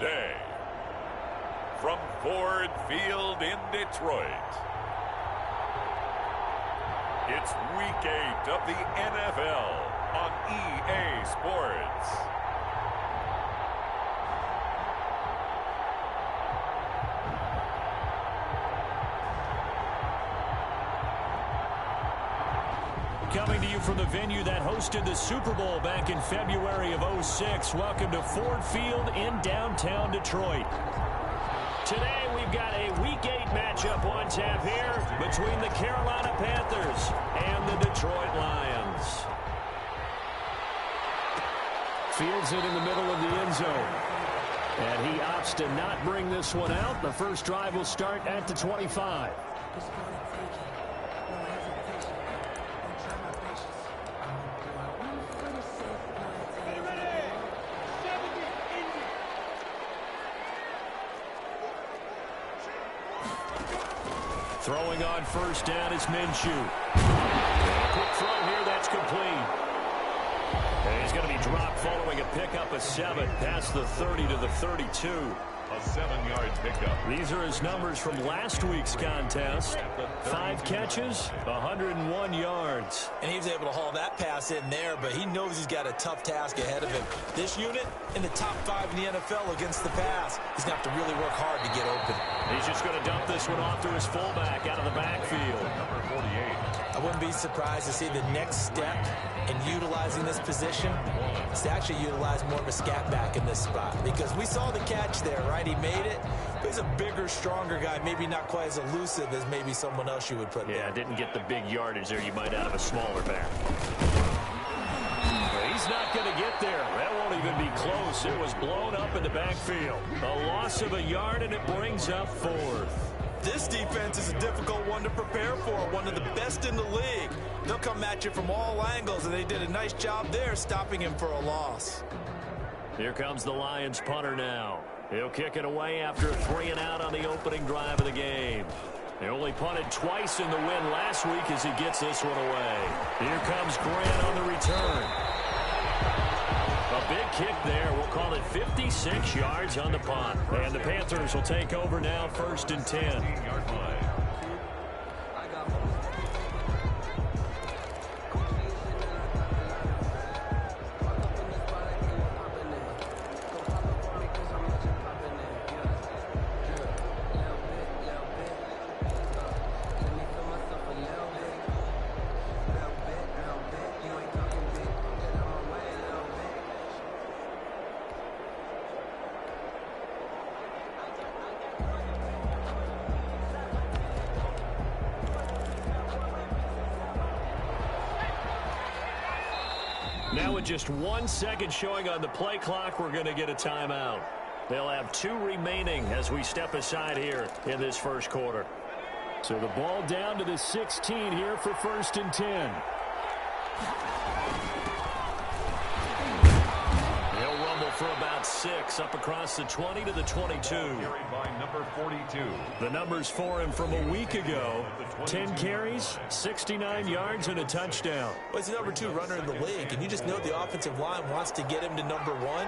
today, from Ford Field in Detroit, it's Week 8 of the NFL on EA Sports. Coming to you from the venue that hosted the Super Bowl back in February of '06. Welcome to Ford Field in downtown Detroit. Today we've got a Week 8 matchup on tap here between the Carolina Panthers and the Detroit Lions. Fields it in the middle of the end zone. And he opts to not bring this one out. The first drive will start at the 25. Throwing on first down is Minshew. Quick throw here, that's complete. And he's going to be dropped following a pickup of 7 past the 30 to the 32. A 7-yard pickup. These are his numbers from last week's contest. 5 catches, 101 yards. And he was able to haul that pass in there, but he knows he's got a tough task ahead of him. This unit in the top 5 in the NFL against the pass. He's going to have to really work hard to get open. He's just going to dump this one off to his fullback out of the backfield. Number 48. I wouldn't be surprised to see the next step in utilizing this position is to actually utilize more of a scat back in this spot, because we saw the catch there, right? He made it, but he's a bigger, stronger guy, maybe not quite as elusive as maybe someone else you would put there. Yeah, didn't get the big yardage there you might out of a smaller back. He's not going to get there. That won't even be close. It was blown up in the backfield. A loss of a yard, and it brings up 4th. This defense is a difficult one to prepare for, one of the best in the league. They'll come at you from all angles, and they did a nice job there stopping him for a loss. Here comes the Lions punter now. He'll kick it away after a 3-and-out on the opening drive of the game. They only punted twice in the win last week as he gets this one away. Here comes Grant on the return. A big kick there. We'll call it 56 yards on the punt. And the Panthers will take over now, 1st and 10. 15-yard line. Now with just 1 second showing on the play clock, we're going to get a timeout. They'll have 2 remaining as we step aside here in this first quarter. So the ball down to the 16 here for 1st and 10. He'll rumble for about 6 up across the 20 to the 22. Carried by number 42. The numbers for him from a week ago: 10 carries, 69 yards, and a touchdown. Well, he's the number 2 runner in the league, and you just know the offensive line wants to get him to number 1,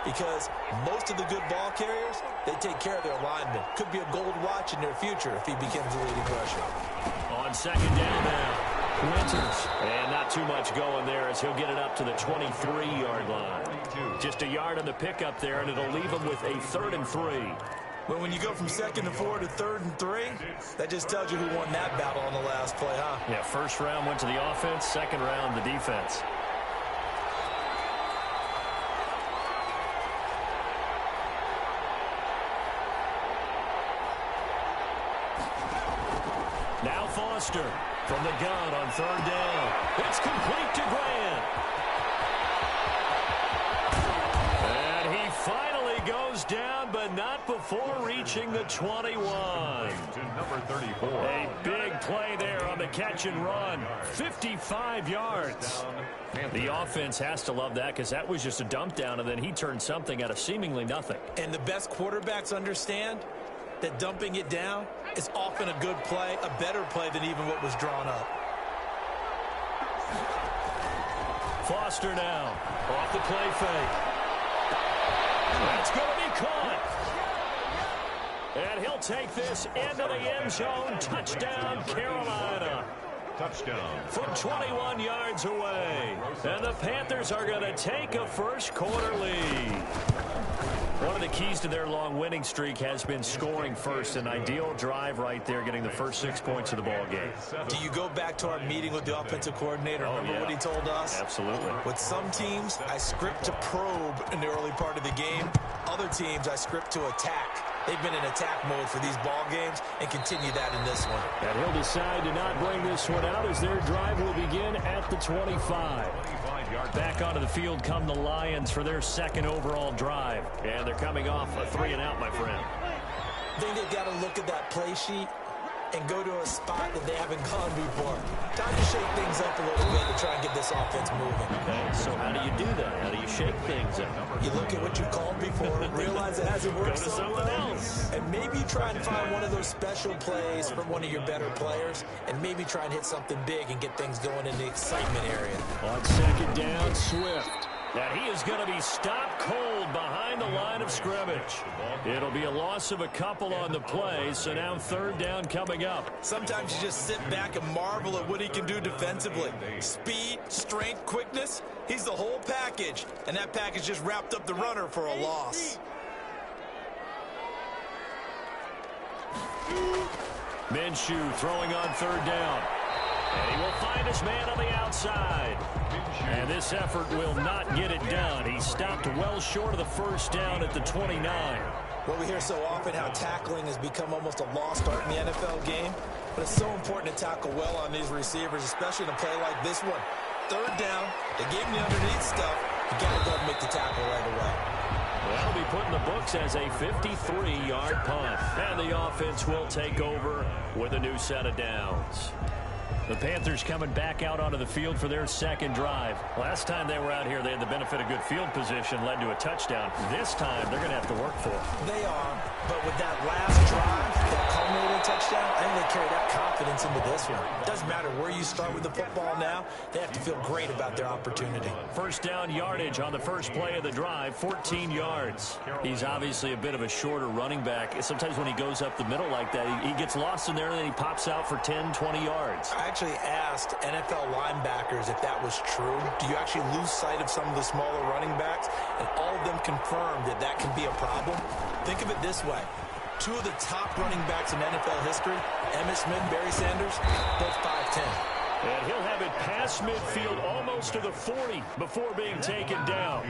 because most of the good ball carriers, they take care of their linemen. Could be a gold watch in their future if he becomes a leading rusher. On 2nd down now, Winters. And not too much going there as he'll get it up to the 23-yard line. Just a yard on the pickup there, and it'll leave him with a 3rd and 3. But when you go from 2nd and 4 to 3rd and 3, that just tells you who won that battle on the last play, huh? Yeah, 1st round went to the offense, 2nd round the defense. Now Foster from the gun on 3rd down. It's complete to Grant. And he finally goes down, but not before reaching the 21. To number 34. A big play there on the catch and run. 55 yards. The offense has to love that, because that was just a dump down, and then he turned something out of seemingly nothing. And the best quarterbacks understand that dumping it down is often a good play, a better play than even what was drawn up. Foster now off the play fake. That's going to be caught. And he'll take this into the end zone. Touchdown, Carolina. Touchdown. From 21 yards away. And the Panthers are going to take a first-quarter lead. One of the keys to their long winning streak has been scoring first. An ideal drive right there, getting the first 6 points of the ball game. Do you go back to our meeting with the offensive coordinator? Remember what he told us? Absolutely. With some teams, I script to probe in the early part of the game. Other teams, I script to attack. They've been in attack mode for these ball games and continue that in this one. And he'll decide to not bring this one out as their drive will begin at the 25. Back onto the field come the Lions for their second overall drive. And they're coming off a 3-and-out, my friend. I think they've got to look at that play sheet and go to a spot that they haven't gone before. Time to shake things up a little bit to try and get this offense moving. Okay, so how do you do that? How do you shake things up? You look at what you called before, realize it hasn't worked so well, else. And maybe try and find one of those special plays from one of your better players, and maybe try and hit something big and get things going in the excitement area. On second down, Swift. That he is going to be stopped cold behind the line of scrimmage. It'll be a loss of a couple on the play, so now third down coming up. Sometimes you just sit back and marvel at what he can do defensively. Speed, strength, quickness, he's the whole package. And that package just wrapped up the runner for a loss. Minshew throwing on third down. And he will find his man on the outside. And this effort will not get it done. He stopped well short of the first down at the 29. Well, we hear so often how tackling has become almost a lost art in the NFL game. But it's so important to tackle well on these receivers, especially in a play like this one. Third down, they gave him the underneath stuff. You got to go and make the tackle right away. That'll be put in the books as a 53-yard punt. And the offense will take over with a new set of downs. The Panthers coming back out onto the field for their second drive. Last time they were out here, they had the benefit of good field position, led to a touchdown. This time, they're going to have to work for it. They are, but with that last drive, that culminating touchdown, I think they carry that confidence into this one. It doesn't matter where you start with the football now, they have to feel great about their opportunity. First down yardage on the first play of the drive, 14 yards. He's obviously a bit of a shorter running back. Sometimes when he goes up the middle like that, he gets lost in there and then he pops out for 10, 20 yards. I actually asked NFL linebackers if that was true. Do you actually lose sight of some of the smaller running backs? And all of them confirmed that that can be a problem. Think of it this way. Two of the top running backs in NFL history, Emmitt Smith and Barry Sanders, both 5'10". And he'll have it past midfield almost to the 40 before being taken down.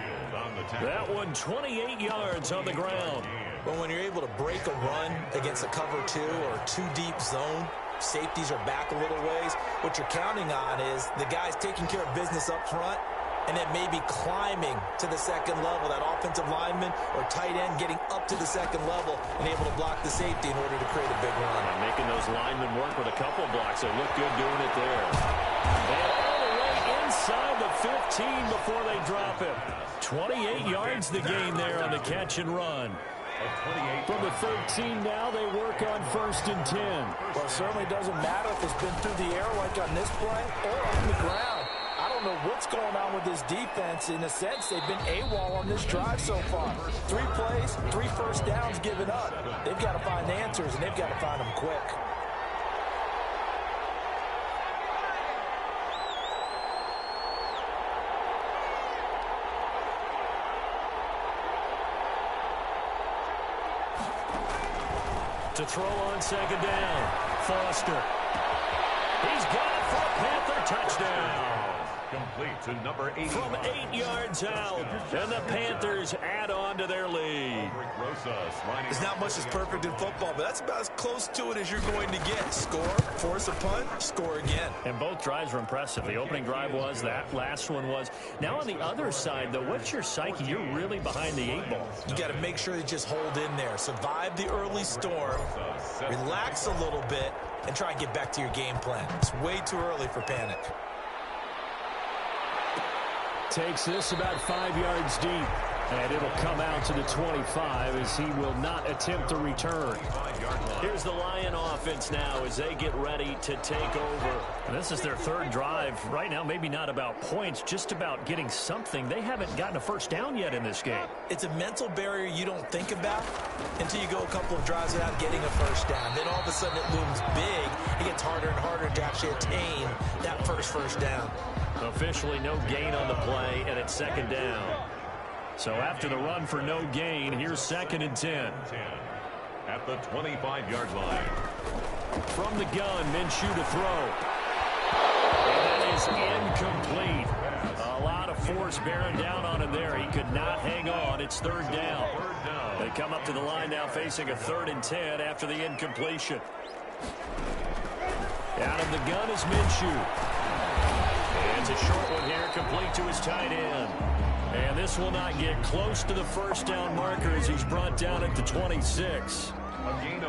That one 28 yards on the ground. Well, when you're able to break a run against a cover two or two deep zone, safeties are back a little ways. What you're counting on is the guys taking care of business up front and then maybe climbing to the second level, that offensive lineman or tight end getting up to the second level and able to block the safety in order to create a big run. And making those linemen work with a couple blocks. They look good doing it there. And all the way inside the 15 before they drop it. 28 yards the gain there on the catch and run. From the 13 now, they work on first and 10. Well, it certainly doesn't matter if it's been through the air like on this play or on the ground. I don't know what's going on with this defense. In a sense, they've been AWOL on this drive so far. 3 plays, 3 first downs given up. They've got to find answers, and they've got to find them quick. To throw on second down, Foster. He's got it for a Panther touchdown. Complete to number 80. From 8 yards out, and the Panthers add on to their lead. There's not much that's perfect in football, but that's about as close to it as you're going to get. Score, force a punt, score again. And both drives were impressive. The opening drive was, that last one was. Now on the other side, though, what's your psyche? You're really behind the 8 ball. You got to make sure you just hold in there. Survive the early storm, relax a little bit, and try and get back to your game plan. It's way too early for panic. Takes this about 5 yards deep. And it'll come out to the 25 as he will not attempt to return. Here's the Lion offense now as they get ready to take over. And this is their third drive. Right now, maybe not about points, just about getting something. They haven't gotten a first down yet in this game. It's a mental barrier you don't think about until you go a couple of drives without getting a first down. Then all of a sudden it looms big. It gets harder and harder to actually attain that first down. Officially no gain on the play, and it's second down. So after the run for no gain, here's 2nd and 10. At the 25-yard line. From the gun, Minshew to throw. And that is incomplete. A lot of force bearing down on him there. He could not hang on. It's 3rd down. They come up to the line now facing a 3rd and 10 after the incompletion. Out of the gun is Minshew. And it's a short one here, complete to his tight end. And this will not get close to the first down marker as he's brought down at the 26.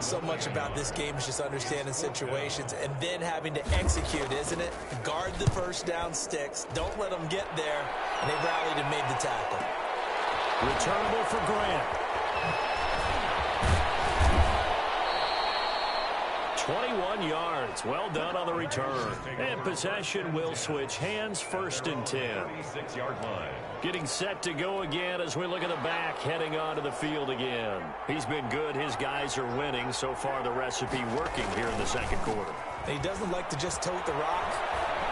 So much about this game is just understanding situations and then having to execute, isn't it? Guard the first down sticks. Don't let them get there. And they rallied and made the tackle. Returnable for Grant. 21 yards. Well done on the return. And possession will switch hands, 1st and 10. 36-yard line. Getting set to go again as we look at the back, heading onto the field again. He's been good. His guys are winning. So far, the recipe working here in the 2nd quarter. He doesn't like to just tote the rock.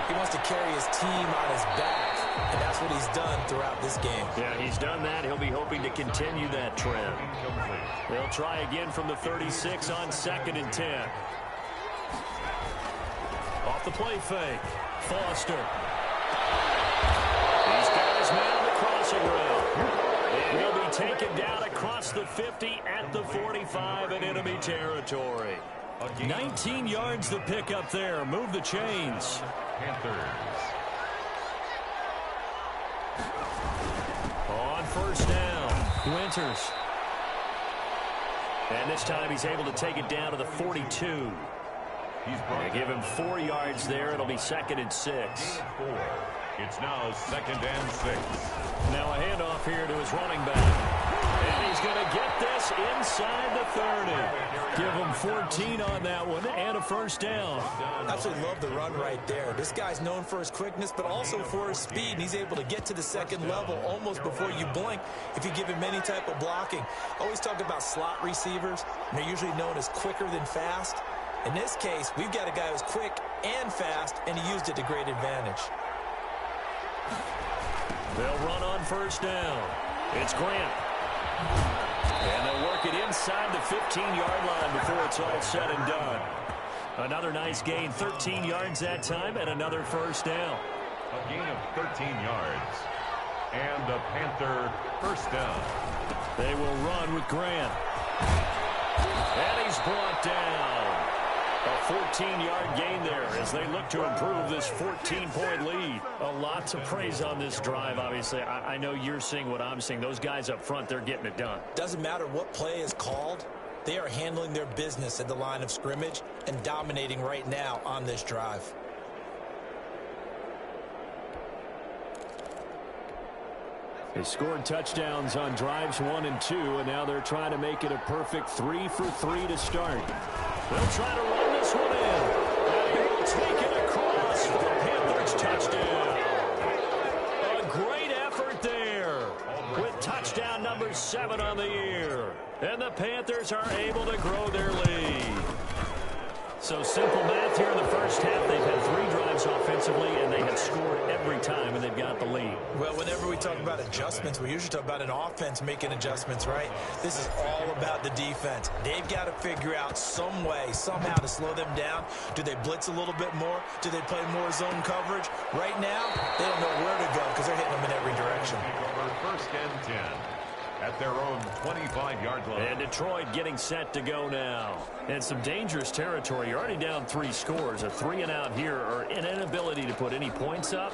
He wants to carry his team on his back. And that's what he's done throughout this game. Yeah, he's done that. He'll be hoping to continue that trend. They'll try again from the 36 on 2nd and 10. Off the play fake. Foster. He's got his man on the crossing route. And he'll be taken down across the 50 at the 45 in enemy territory. 19 yards to pick up there. Move the chains. Panthers. On 1st down, Winters. And this time he's able to take it down to the 42. They give him 4 yards there. It'll be 2nd and 6. It's now 2nd and 6. Now a handoff here to his running back. And he's going to get this inside the 30. Give him 14 on that one and a first down. I absolutely love the run right there. This guy's known for his quickness, but also for his speed. And he's able to get to the 2nd level almost before you blink if you give him any type of blocking. I always talk about slot receivers, and they're usually known as quicker than fast. In this case, we've got a guy who's quick and fast, and he used it to great advantage. They'll run on 1st down. It's Grant. And they'll work it inside the 15-yard line before it's all said and done. Another nice gain, 13 yards that time, and another first down. A gain of 13 yards. And a Panther first down. They will run with Grant. And he's brought down. A 14-yard gain there as they look to improve this 14-point lead. A lot to praise on this drive, obviously. I know you're seeing what I'm seeing. Those guys up front, they're getting it done. Doesn't matter what play is called. They are handling their business at the line of scrimmage and dominating right now on this drive. They scored touchdowns on drives 1 and 2, and now they're trying to make it a perfect 3 for 3 to start. They'll try to run this one in. And he'll take it across for the Panthers touchdown. A great effort there with touchdown number 7 on the year. And the Panthers are able to grow their lead. So simple math here in the first half. They've had 3 drives offensively, and they have scored every time, and they've got the lead. Well, whenever we talk about adjustments, we usually talk about an offense making adjustments, right? This is all about the defense. They've got to figure out some way, somehow to slow them down. Do they blitz a little bit more? Do they play more zone coverage? Right now, they don't know where to go because they're hitting them in every direction. First and 10. At their own 25-yard line. And Detroit getting set to go now. And some dangerous territory. You're already down 3 scores. A 3-and-out here, or an inability to put any points up.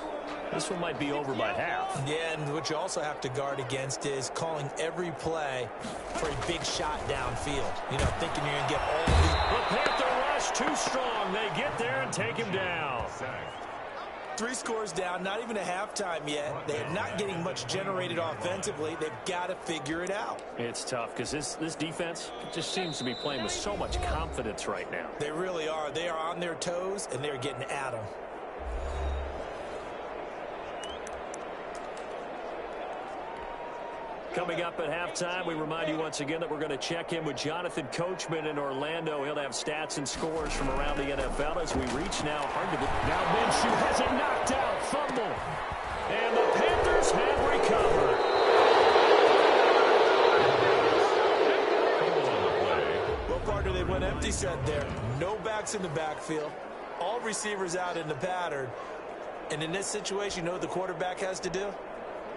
This one might be over by half. Yeah, and what you also have to guard against is calling every play for a big shot downfield. You know, thinking you're going to get all of the... The Panther rush too strong. They get there and take him down. 3 scores down, not even a halftime yet. They're not getting much generated offensively. They've got to figure it out. It's tough because this defense just seems to be playing with so much confidence right now. They really are. They are on their toes, and they're getting at them. Coming up at halftime, we remind you once again that we're going to check in with Jonathan Coachman in Orlando. He'll have stats and scores from around the NFL as we reach now. Now Minshew has it knocked out. Fumble. And the Panthers have recovered. Well, partner, they went empty set there. No backs in the backfield. All receivers out in the pattern. And in this situation, you know what the quarterback has to do?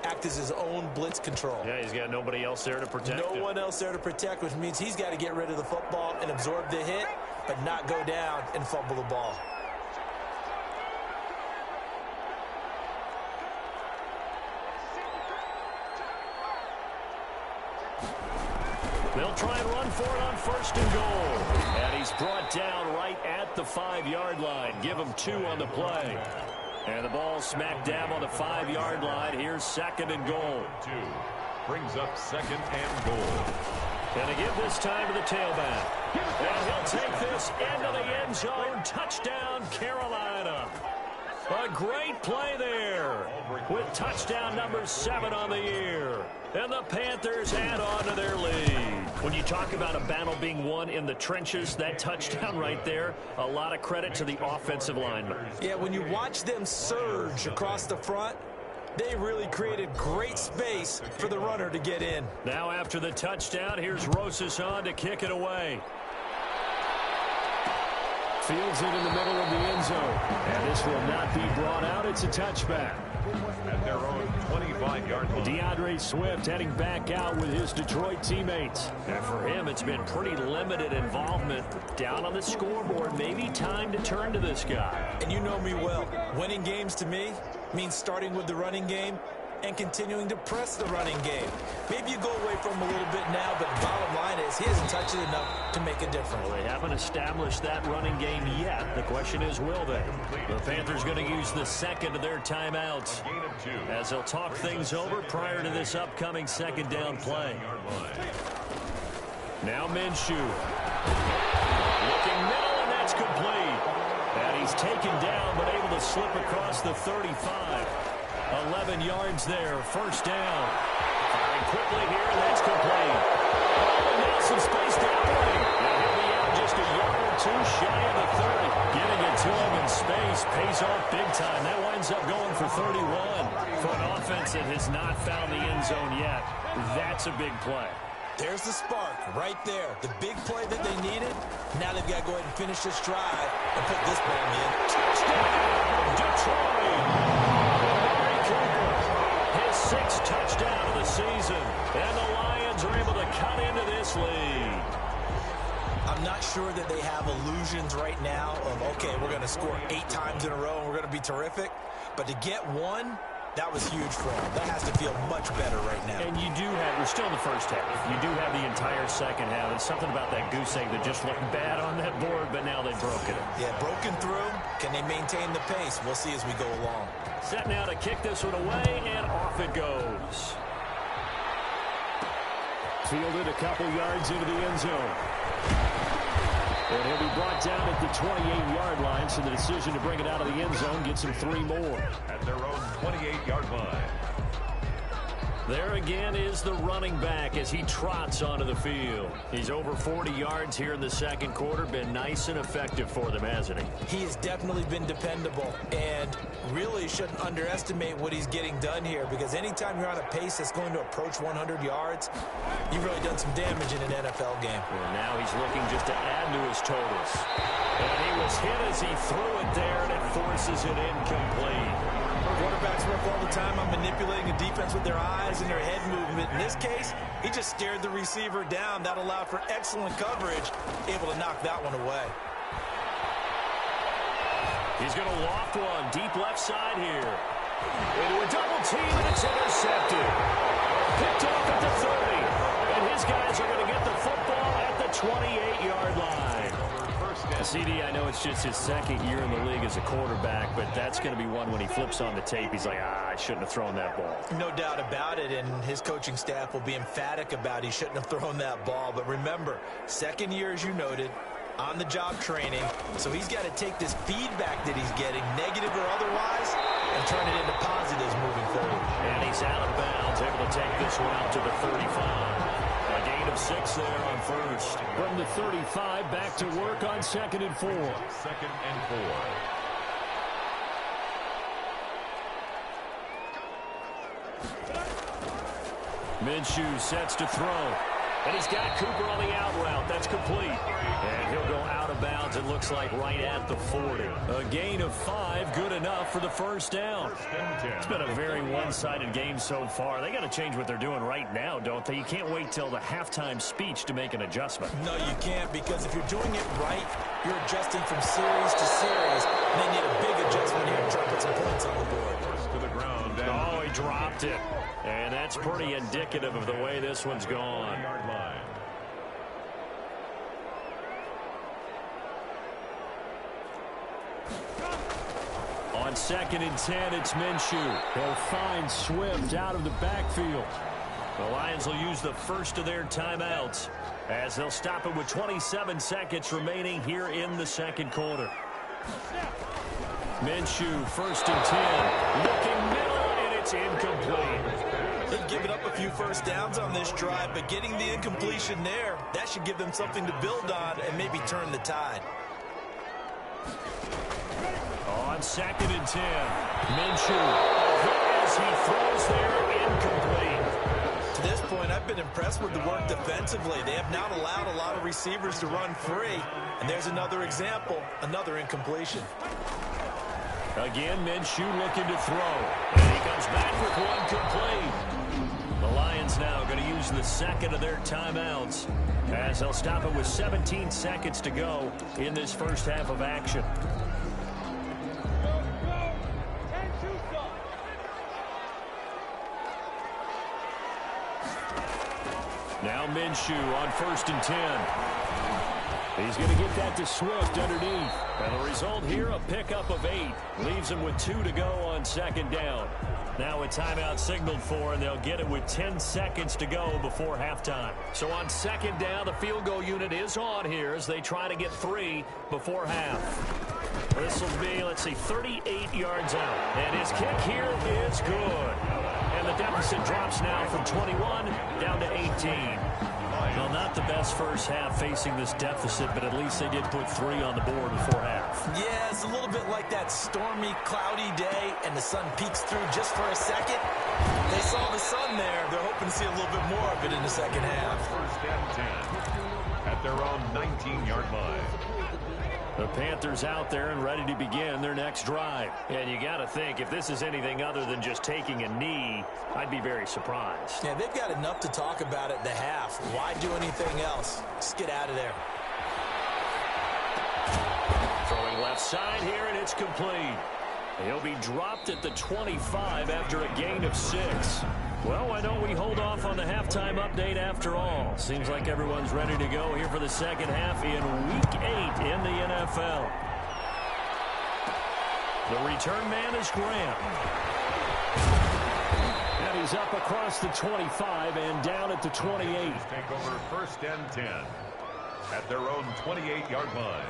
Act as his own blitz control. Yeah, he's got nobody else there to protect him. No one else there to protect, which means he's got to get rid of the football and absorb the hit, but not go down and fumble the ball. They'll try and run for it on 1st and goal. And he's brought down right at the 5-yard line. Give him 2 on the play. And the ball smacked dab on the 5-yard line. Here's 2nd and goal. 2 brings up 2nd and goal. And to give this time to the tailback. And he'll take this into the end zone. Touchdown, Carolina. A great play there with touchdown number 7 on the year. And the Panthers add on to their lead. When you talk about a battle being won in the trenches, that touchdown right there, a lot of credit to the offensive linemen. Yeah, when you watch them surge across the front, they really created great space for the runner to get in. Now after the touchdown, here's Rosas on to kick it away. Fields it in the middle of the end zone. And this will not be brought out. It's a touchback. At their own 25-yard line. DeAndre Swift heading back out with his Detroit teammates. And for him, it's been pretty limited involvement. Down on the scoreboard, maybe time to turn to this guy. And you know me well. Winning games to me means starting with the running game and continuing to press the running game. Maybe you go away from him a little bit now, but the bottom line is he hasn't touched it enough to make a difference. Well, they haven't established that running game yet. The question is, will they? The Panthers going to use the 2nd of their timeouts as they'll talk things over prior to this upcoming 2nd down play. Now Minshew. Looking middle, and that's complete. And he's taken down, but able to slip across the 35. 11 yards there, 1st down. Firing quickly here, and that's complete. Oh, and now some space to operate. And he'll be out just a yard or 2 shy of the 30. Getting it to him in space pays off big time. That winds up going for 31. For an offense that has not found the end zone yet, that's a big play. There's the spark right there. The big play that they needed. Now they've got to go ahead and finish this drive and put this ball in. Touchdown, Detroit! His 6th touchdown of the season. And the Lions are able to cut into this lead. I'm not sure that they have illusions right now of, okay, we're going to score 8 times in a row and we're going to be terrific. But to get 1, that was huge for them. That has to feel much better right now. And you do have, we're still in the first half. You do have the entire second half. It's something about that goose egg that just looked bad on that board, but now they've broken it. Yeah, broken through. Can they maintain the pace? We'll see as we go along. Set now to kick this one away, and off it goes. Fielded a couple yards into the end zone. And he'll be brought down at the 28-yard line, so the decision to bring it out of the end zone gets him 3 more. At their own 28-yard line. There again is the running back as he trots onto the field. He's over 40 yards here in the 2nd quarter. Been nice and effective for them, hasn't he? He has definitely been dependable and really shouldn't underestimate what he's getting done here, because anytime you're on a pace that's going to approach 100 yards, you've really done some damage in an NFL game. Well, now he's looking just to add to his totals. And he was hit as he threw it there, and it forces it incomplete. Quarterbacks work all the time on manipulating a defense with their eyes and their head movement. In this case, he just stared the receiver down. That allowed for excellent coverage, able to knock that one away. He's going to loft one deep left side here. Into a double team, and it's intercepted. Picked off at the 30. And his guys are going to get the football at the 28-yard line. CD, I know it's just his second year in the league as a quarterback, but that's going to be one when he flips on the tape. He's like, I shouldn't have thrown that ball. No doubt about it, and his coaching staff will be emphatic about he shouldn't have thrown that ball. But remember, second year, as you noted, on-the-job training, so he's got to take this feedback that he's getting, negative or otherwise, and turn it into positives moving forward. And he's out of bounds, able to take this one out to the 35. A gain of 6 there on first. From the 35, back to work on 2nd and 4. 2nd and 4. Minshew sets to throw. And he's got Cooper on the out route. That's complete. And he'll go out of bounds, it looks like, right at the 40. A gain of 5, good enough for the first down. It's been a very one-sided game so far. They got to change what they're doing right now, don't they? You can't wait till the halftime speech to make an adjustment. No, you can't, because if you're doing it right, you're adjusting from series to series. And they need a big adjustment here to try to put some points on the board. First to the ground. Oh, he dropped it. And that's pretty indicative of the way this one's gone. Yard line. On 2nd and 10, it's Minshew. He'll find Swift out of the backfield. The Lions will use the first of their timeouts as they'll stop it with 27 seconds remaining here in the second quarter. Minshew, 1st and 10. Looking middle, and it's incomplete. They've given up a few first downs on this drive, but getting the incompletion there, that should give them something to build on and maybe turn the tide. On 2nd and 10, Minshew, as he throws there, incomplete. To this point, I've been impressed with the work defensively. They have not allowed a lot of receivers to run free. And there's another example, another incompletion. Again, Minshew looking to throw. And he comes back with one complete. The Lions now going to use the second of their timeouts as they'll stop it with 17 seconds to go in this first half of action. Now Minshew on 1st and 10. He's going to get that to Swift underneath. And the result here, a pickup of 8. Leaves him with 2 to go on 2nd down. Now a timeout signaled for, and they'll get it with 10 seconds to go before halftime. So on 2nd down, the field goal unit is on here as they try to get 3 before half. This will be, 38 yards out. And his kick here is good. And the deficit drops now from 21 down to 18. Well, not the best first half facing this deficit, but at least they did put 3 on the board before half. Yeah, it's a little bit like that stormy, cloudy day, and the sun peeks through just for a second. They saw the sun there. They're hoping to see a little bit more of it in the second half. 1st and 10 at their own 19-yard line. The Panthers out there and ready to begin their next drive. And you got to think, if this is anything other than just taking a knee, I'd be very surprised. Yeah, they've got enough to talk about at the half. Why do anything else? Just get out of there. Throwing left side here, and it's complete. He'll be dropped at the 25 after a gain of 6. Well, why don't we hold off on the halftime update after all? Seems like everyone's ready to go here for the second half in Week 8 in the NFL. The return man is Graham. And he's up across the 25 and down at the 28. Take over 1st and 10 at their own 28-yard line.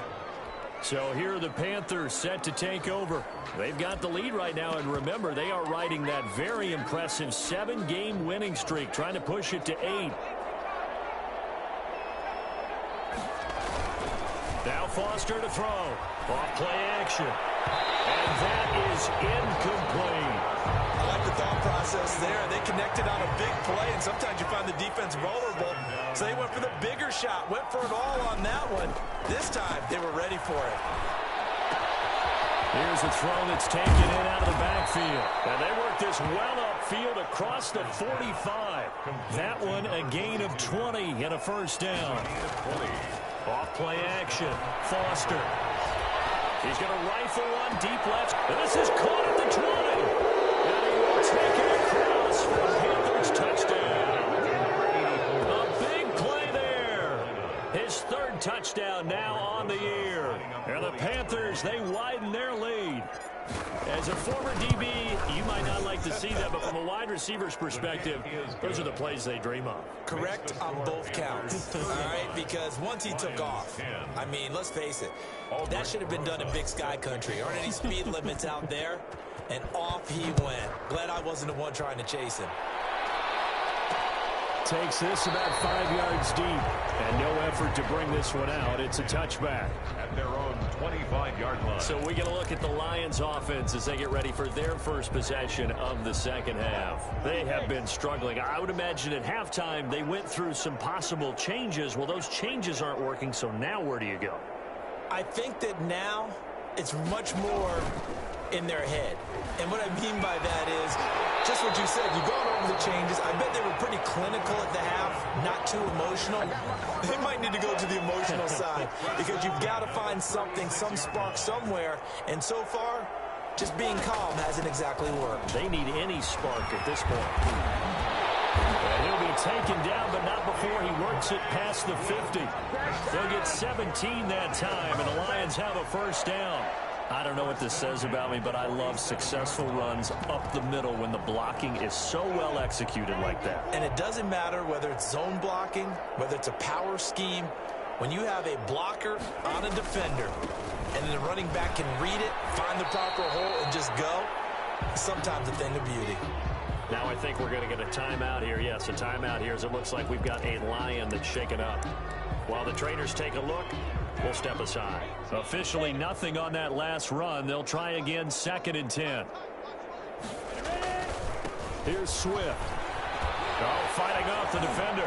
So here are the Panthers set to take over. They've got the lead right now, and remember, they are riding that very impressive 7-game winning streak, trying to push it to 8. Now Foster to throw. Off play action. And that is incomplete. I like the thought process there. They connected on a big play, and sometimes you find the defense vulnerable. So they went for the bigger shot, went for it all on that one. This time, they were ready for it. Here's a throw that's taken in out of the backfield. And they work this well upfield across the 45. That one, a gain of 20 and a first down. Off play action. Foster. He's going to rifle one deep left. And this is caught at the 20. And he will take it across for a Panthers touchdown. A big play there. His 3rd touchdown now on the year. Panthers, they widen their lead. As a former DB, you might not like to see that, but from a wide receiver's perspective, those are the plays they dream of. Correct on both counts, all right? Because once he took off, I mean, let's face it, that should have been done in Big Sky Country. Aren't any speed limits out there? And off he went. Glad I wasn't the one trying to chase him. Takes this about 5 yards deep, and no effort to bring this one out. It's a touchback. At their own 25-yard line. So we get a look at the Lions offense as they get ready for their first possession of the second half. They have been struggling. I would imagine at halftime they went through some possible changes. Well, those changes aren't working, so now where do you go? I think that now it's much more in their head. And what I mean by that is just what you said. You've gone over the changes. I bet they were pretty clinical at the half, not too emotional. They might need to go to the emotional side because you've got to find something, some spark somewhere. And so far, just being calm hasn't exactly worked. They need any spark at this point. And he'll be taken down, but not before he works it past the 50. They'll get 17 that time, and the Lions have a first down. I don't know what this says about me, but I love successful runs up the middle when the blocking is so well executed like that. And it doesn't matter whether it's zone blocking, whether it's a power scheme. When you have a blocker on a defender and the running back can read it, find the proper hole, and just go, sometimes a thing of beauty. Now I think we're going to get a timeout here. Yes, a timeout here as it looks like we've got a Lion that's shaken up. While the trainers take a look, we'll step aside. Officially nothing on that last run. They'll try again, 2nd and 10. Here's Swift. Oh, fighting off the defender.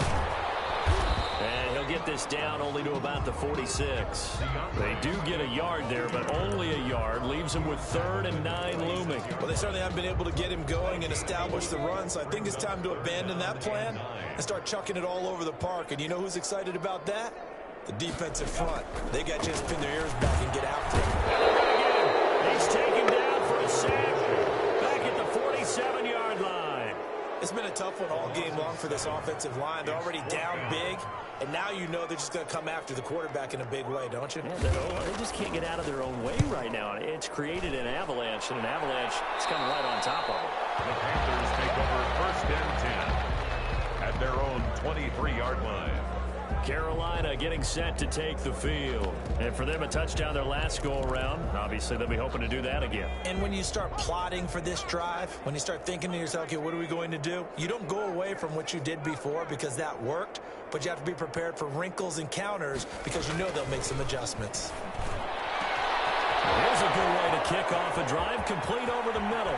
And he'll get this down only to about the 46. They do get a yard there, but only a yard. Leaves him with 3rd and 9 looming. Well, they certainly haven't been able to get him going and establish the run, so I think it's time to abandon that plan and start chucking it all over the park. And you know who's excited about that? The defensive front. They got a chance to pin their ears back and get after him. He's taken down for a sack back at the 47-yard line. It's been a tough one all game long for this offensive line. They're already down big, and now you know they're just going to come after the quarterback in a big way, don't you? Yeah, they just can't get out of their own way right now. It's created an avalanche, and an avalanche is coming right on top of it. The Panthers take over 1st and 10 at their own 23-yard line. Carolina getting set to take the field. And for them, a touchdown their last go-around. Obviously, they'll be hoping to do that again. And when you start plotting for this drive, when you start thinking to yourself, okay, what are we going to do? You don't go away from what you did before because that worked, but you have to be prepared for wrinkles and counters because you know they'll make some adjustments. Here's a good way to kick off a drive, complete over the middle.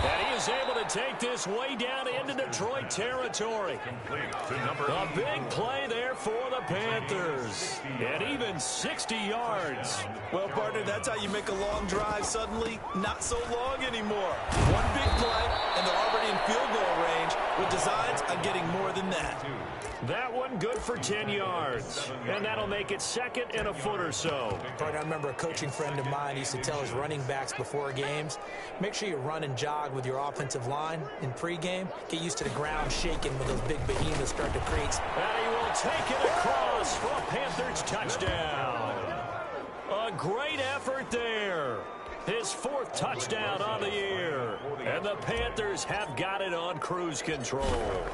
And he is able to take this way down into Detroit territory. A big play there for the Panthers. And even 60 yards. Well, partner, that's how you make a long drive suddenly not so long anymore. One big play, and they're already in field goal range with designs on getting more than that. That one good for 10 yards. And that'll make it 2nd and a foot or so. Partner, I remember a coaching friend of mine used to tell his running backs before games, make sure you run and jog with your offensive line in pregame. Get used to the ground shaking when those big behemoths start to create. And he will take it across for a Panthers touchdown. A great effort there. His 4th touchdown on the year. And the Panthers have got it on cruise control.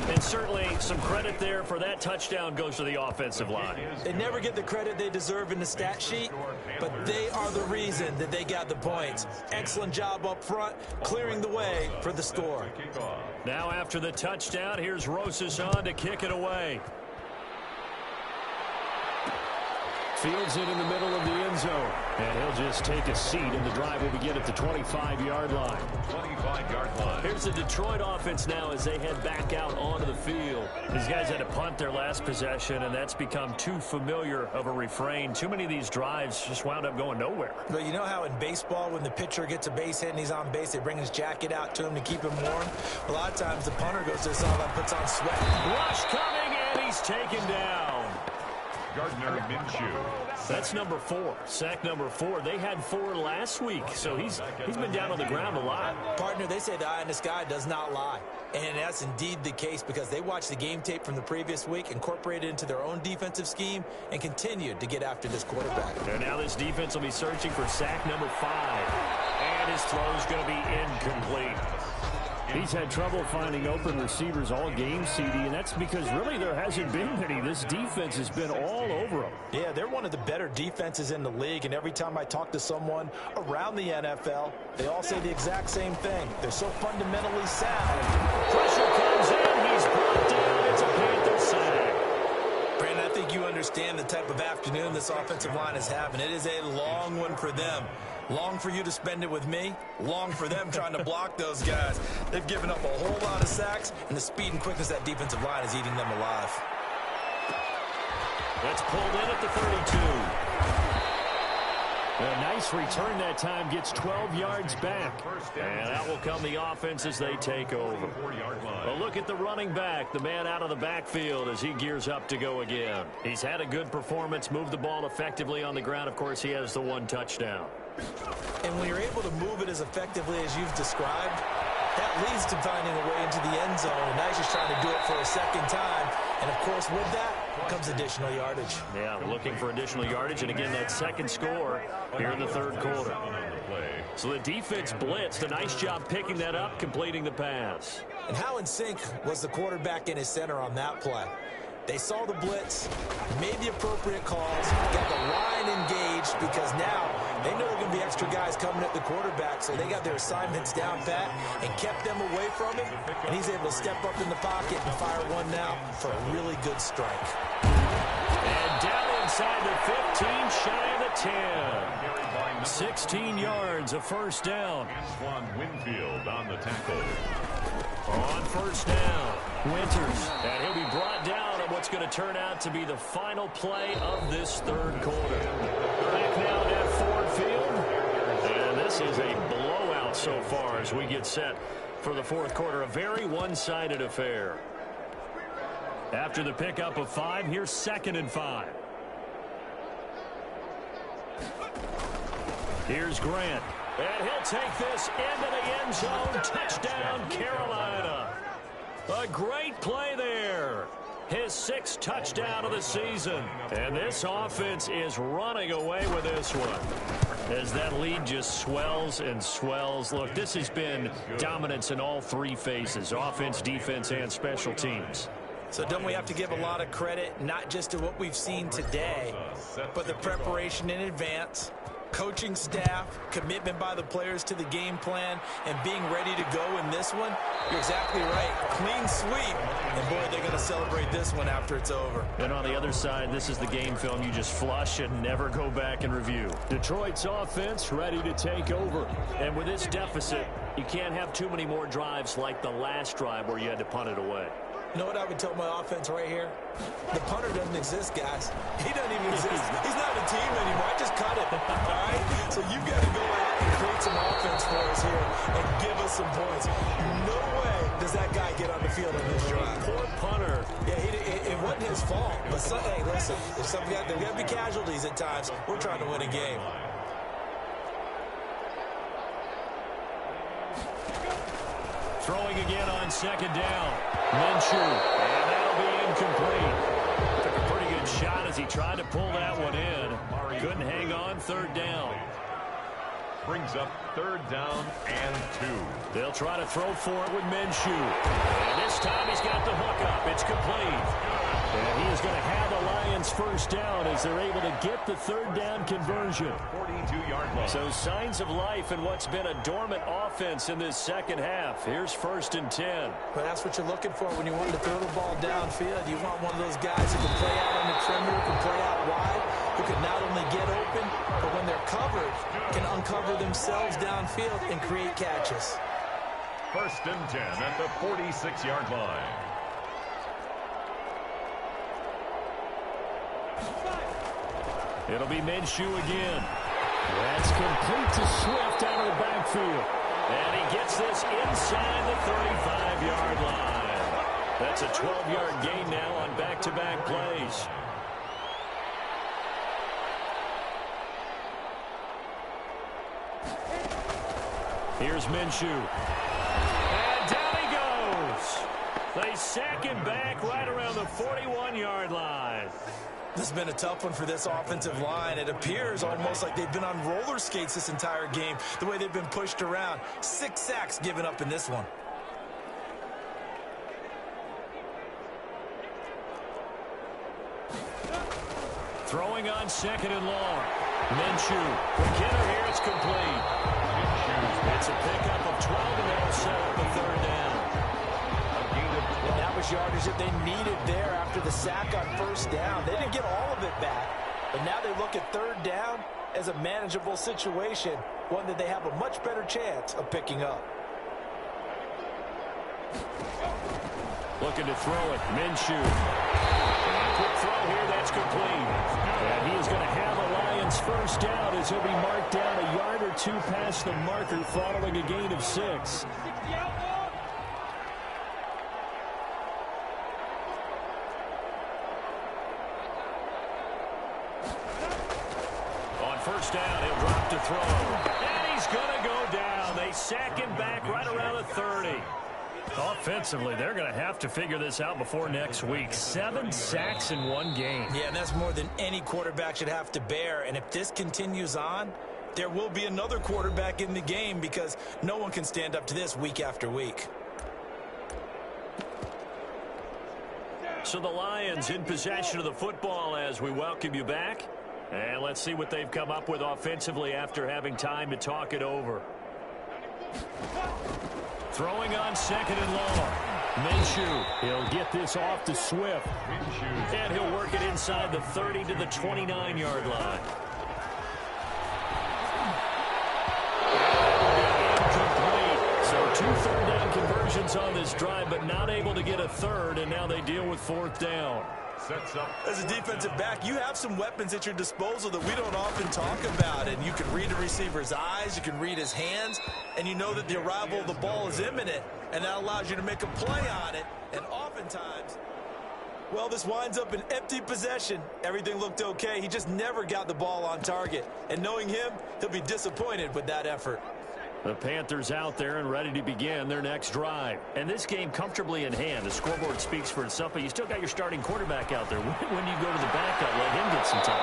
And certainly some credit there for that touchdown goes to the offensive line. They never get the credit they deserve in the stat sheet, but they are the reason that they got the points. Excellent job up front, clearing the way for the score. Now after the touchdown, here's Rosas on to kick it away. Fields it in the middle of the end zone. And he'll just take a seat, and the drive will begin at the 25-yard line. 25-yard line. Here's the Detroit offense now as they head back out onto the field. These guys had to punt their last possession, and that's become too familiar of a refrain. Too many of these drives just wound up going nowhere. But you know how in baseball, when the pitcher gets a base hit and he's on base, they bring his jacket out to him to keep him warm? A lot of times the punter goes to the sideline, puts on sweat. Rush coming, and he's taken down. Gardner Minshew. That's number 4. Sack number 4. They had 4 last week, so he's been down on the ground a lot. Partner, they say the eye in the sky does not lie. And that's indeed the case because they watched the game tape from the previous week, incorporated it into their own defensive scheme, and continued to get after this quarterback. And now this defense will be searching for sack number 5. And his throw is going to be incomplete. He's had trouble finding open receivers all game, CD, and that's because really there hasn't been many. This defense has been all over them. Yeah, they're one of the better defenses in the league, and every time I talk to someone around the NFL, they all say the exact same thing. They're so fundamentally sound. Pressure comes in. He's brought down. It's a Panther sack. Brandon, I think you understand the type of afternoon this offensive line is having. It is a long one for them. Long for you to spend it with me. Long for them trying to block those guys. They've given up a whole lot of sacks, and the speed and quickness of that defensive line is eating them alive. That's pulled in at the 32. A nice return that time, gets 12 yards back. And that will come the offense as they take over. A look at the running back, the man out of the backfield as he gears up to go again. He's had a good performance, moved the ball effectively on the ground. Of course, he has the 1 touchdown. And when you're able to move it as effectively as you've described, that leads to finding a way into the end zone. And now he's just trying to do it for a second time. And, of course, with that comes additional yardage. Yeah, looking for additional yardage. And, again, that second score here in the third quarter. So the defense blitzed. A nice job picking that up, completing the pass. And how in sync was the quarterback and his center on that play? They saw the blitz, made the appropriate calls, got the line engaged because now they know there are going to be extra guys coming at the quarterback, so they got their assignments down pat and kept them away from him, and he's able to step up in the pocket and fire one now for a really good strike. And down inside the 15, shy of the 10. 16 yards, a first down. Antoine Winfield on the tackle. On first down, Winters, and he'll be brought down on what's going to turn out to be the final play of this third quarter. Back now at Ford Field, and this is a blowout so far as we get set for the fourth quarter. A very one-sided affair. After the pickup of 5, here's 2nd and 5. Here's Grant. And he'll take this into the end zone. Touchdown, Carolina. A great play there. His 6th touchdown of the season. And this offense is running away with this one, as that lead just swells and swells. Look, this has been dominance in all 3 phases, offense, defense, and special teams. So don't we have to give a lot of credit, not just to what we've seen today, but the preparation in advance, coaching staff, commitment by the players to the game plan, and being ready to go in this one? You're exactly right. Clean sweep. And, boy, they're going to celebrate this one after it's over. And on the other side, this is the game film you just flush and never go back and review. Detroit's offense ready to take over. And with this deficit, you can't have too many more drives like the last drive where you had to punt it away. You know what I would tell my offense right here? The punter doesn't exist, guys. He doesn't even exist. He's not a team anymore. I just cut it, all right? So you've got to go out and create some offense for us here and give us some points. No way does that guy get on the field on this drive. Poor punter. Yeah, it wasn't his fault. But, hey, listen, if there's got to be casualties at times. We're trying to win a game. Throwing again on 2nd down. Minshew, and that'll be incomplete. Took a pretty good shot as he tried to pull that one in. Couldn't hang on, 3rd down. Brings up 3rd down and 2. They'll try to throw for it with Minshew. And this time he's got the hook up. It's complete. And he is going to have the Lions first down as they're able to get the 3rd down conversion. 42-yard line. So signs of life in what's been a dormant offense in this second half. Here's 1st and 10. But that's what you're looking for when you want to throw the ball downfield. You want one of those guys who can play out on the perimeter, who can play out wide, who can not only get open, but when they're covered, can uncover themselves downfield and create catches. 1st and 10 at the 46-yard line. It'll be Minshew again. That's complete to Swift out of the backfield. And he gets this inside the 35-yard line. That's a 12-yard gain now on back-to-back plays. Here's Minshew. And down he goes. They sack him back right around the 41-yard line. This has been a tough one for this offensive line. It appears almost like they've been on roller skates this entire game, the way they've been pushed around. 6 sacks given up in this one. Throwing on 2nd and long. Minshew. Quick hitter here. It's complete. It's a pickup of 12, and they'll set up a 3rd down. And that was yardage that they needed there after the sack on 1st down. They didn't get all of it back, but now they look at 3rd down as a manageable situation, one that they have a much better chance of picking up. Looking to throw it. Minshew. Quick throw here. That's complete. And he is going to have a Lions 1st down as he'll be marked down a yard or 2 past the marker following a gain of 6. On 1st down, he'll drop to throw. And he's going to go down. They sack him back right around the 30. Offensively, they're going to have to figure this out before next week. 7 sacks in 1 game. Yeah, and that's more than any quarterback should have to bear. And if this continues on, there will be another quarterback in the game because no one can stand up to this week after week. So the Lions in possession of the football as we welcome you back. And let's see what they've come up with offensively after having time to talk it over. Throwing on 2nd and long. Minshew. He'll get this off to Swift. And he'll work it inside the 30 to the 29-yard line. Incomplete. So 2 third down conversions on this drive, but not able to get a 3rd, and now they deal with 4th down. As a defensive back, you have some weapons at your disposal that we don't often talk about. And you can read a receiver's eyes, you can read his hands, and you know that the arrival of the ball is imminent, and that allows you to make a play on it. And oftentimes, well, this winds up an empty possession. Everything looked okay. He just never got the ball on target. And knowing him, he'll be disappointed with that effort. The Panthers out there and ready to begin their next drive. And this game comfortably in hand. The scoreboard speaks for itself, but you still got your starting quarterback out there. When you go to the backup, let him get some time.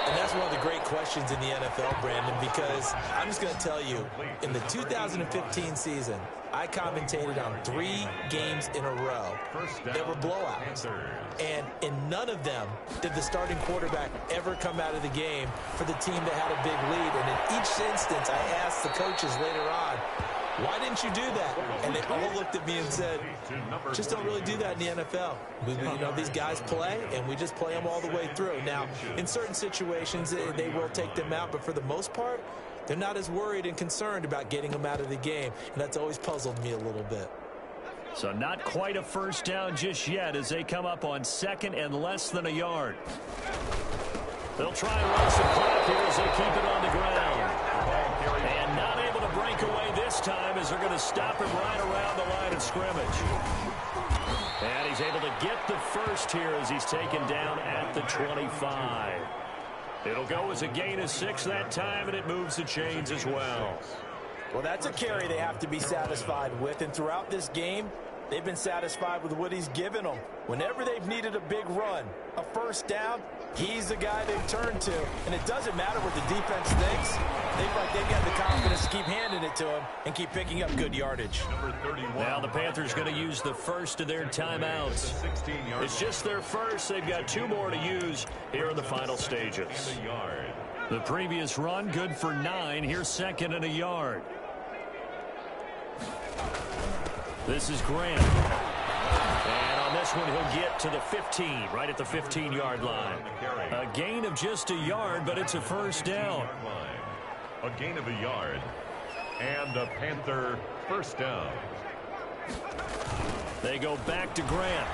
And that's one of the great questions in the NFL, Brandon, because I'm just going to tell you, in the 2015 season, I commentated on 3 games in a row that were blowouts. And in none of them did the starting quarterback ever come out of the game for the team that had a big lead. And in each instance, I asked the coaches later on, why didn't you do that? And they all looked at me and said, just don't really do that in the NFL. You know, these guys play, and we just play them all the way through. Now, in certain situations, they will take them out, but for the most part, they're not as worried and concerned about getting them out of the game, and that's always puzzled me a little bit. So not quite a 1st down just yet as they come up on 2nd and less than a yard. They'll try and run some clock here as they keep it on the ground. And not able to break away this time as they're going to stop him right around the line of scrimmage. And he's able to get the 1st here as he's taken down at the 25. It'll go as a gain of 6 that time, and it moves the chains as well. Well, that's a carry they have to be satisfied with, and throughout this game, they've been satisfied with what he's given them. Whenever they've needed a big run, a 1st down, he's the guy they've turned to. And it doesn't matter what the defense thinks. They've got the confidence to keep handing it to him and keep picking up good yardage. Now the Panthers going to use the 1st of their timeouts. It's just their 1st. They've got 2 more to use here in the final stages. The previous run, good for 9. Here's 2nd and a yard. This is Grant. And on this one, he'll get to the 15, right at the 15-yard line. A gain of just a yard, but it's a 1st down. A gain of a yard. And a Panther 1st down. They go back to Grant.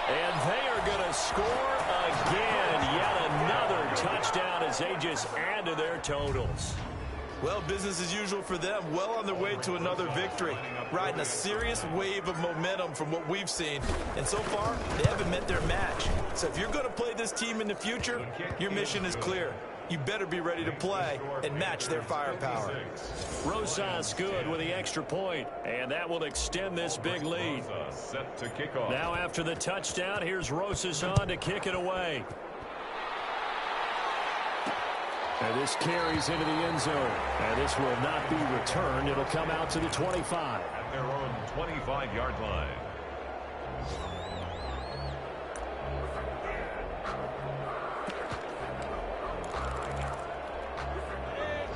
And they are going to score again. Yet another touchdown as they just add to their totals. Well, business as usual for them. Well on their way to another victory. Riding a serious wave of momentum from what we've seen. And so far, they haven't met their match. So if you're going to play this team in the future, your mission is clear. you better be ready to play and match their firepower. Rosas good with the extra point, and that will extend this big lead. Set to kick off. Now after the touchdown, here's Rosas on to kick it away. And this carries into the end zone. And this will not be returned. It'll come out to the 25. At their own 25-yard line.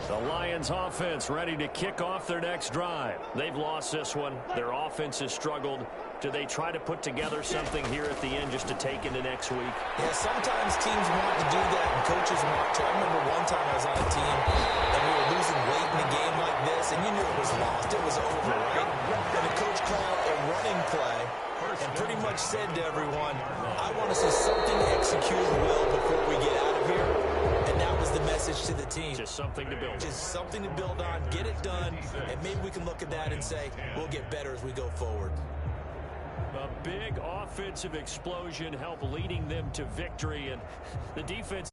The Lions offense ready to kick off their next drive. They've lost this one. Their offense has struggled. Do they try to put together something here at the end just to take into next week? Yeah, sometimes teams want to do that and coaches want to. I remember one time I was on a team and we were losing late in a game like this and you knew it was lost. It was over, right? And the coach called a running play and pretty much said to everyone, I want to see something executed well before we get out of here. And that was the message to the team. Just something to build on. Just something to build on, get it done, and maybe we can look at that and say, we'll get better as we go forward. A big offensive explosion helped leading them to victory, and the defense